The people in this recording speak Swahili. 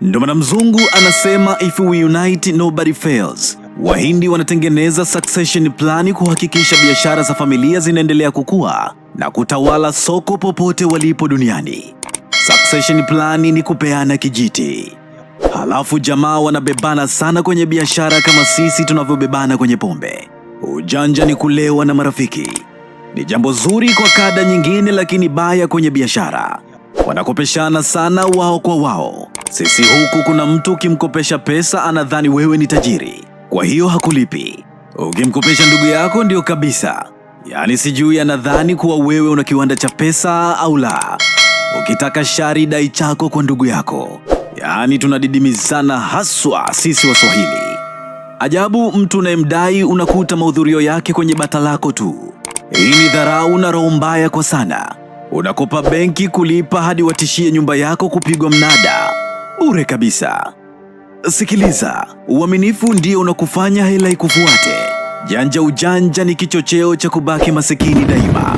Ndo maana mzungu anasema if we unite nobody fails. Wahindi wanatengeneza succession plan kuhakikisha biashara za familia zinaendelea kukua na kutawala soko popote walipo duniani. Succession plan ni kupeana kijiti. Halafu jamaa wanabebana sana kwenye biashara kama sisi tunavyobebana kwenye pombe. Ujanja ni kulewa na marafiki. Ni jambo zuri kwa kada nyingine, lakini baya kwenye biashara. Wanakopeshana sana wao kwa wao. Sisi huku kuna mtu ukimkopesha pesa anadhani wewe ni tajiri, kwa hiyo hakulipi. Ukimkopesha ndugu yako ndio kabisa, yaani sijui anadhani kuwa wewe una kiwanda cha pesa au la. Ukitaka shari dai chako kwa ndugu yako. Yaani tunadidimizana haswa sisi Waswahili. Ajabu, mtu unayemdai unakuta mahudhurio yake kwenye bata lako tu. Hii ni dharau na roho mbaya kwa sana. Unakopa benki kulipa hadi watishie nyumba yako kupigwa mnada. Bure kabisa. Sikiliza, uaminifu ndio unakufanya hela ikufuate. Janja ujanja ni kichocheo cha kubaki masikini daima.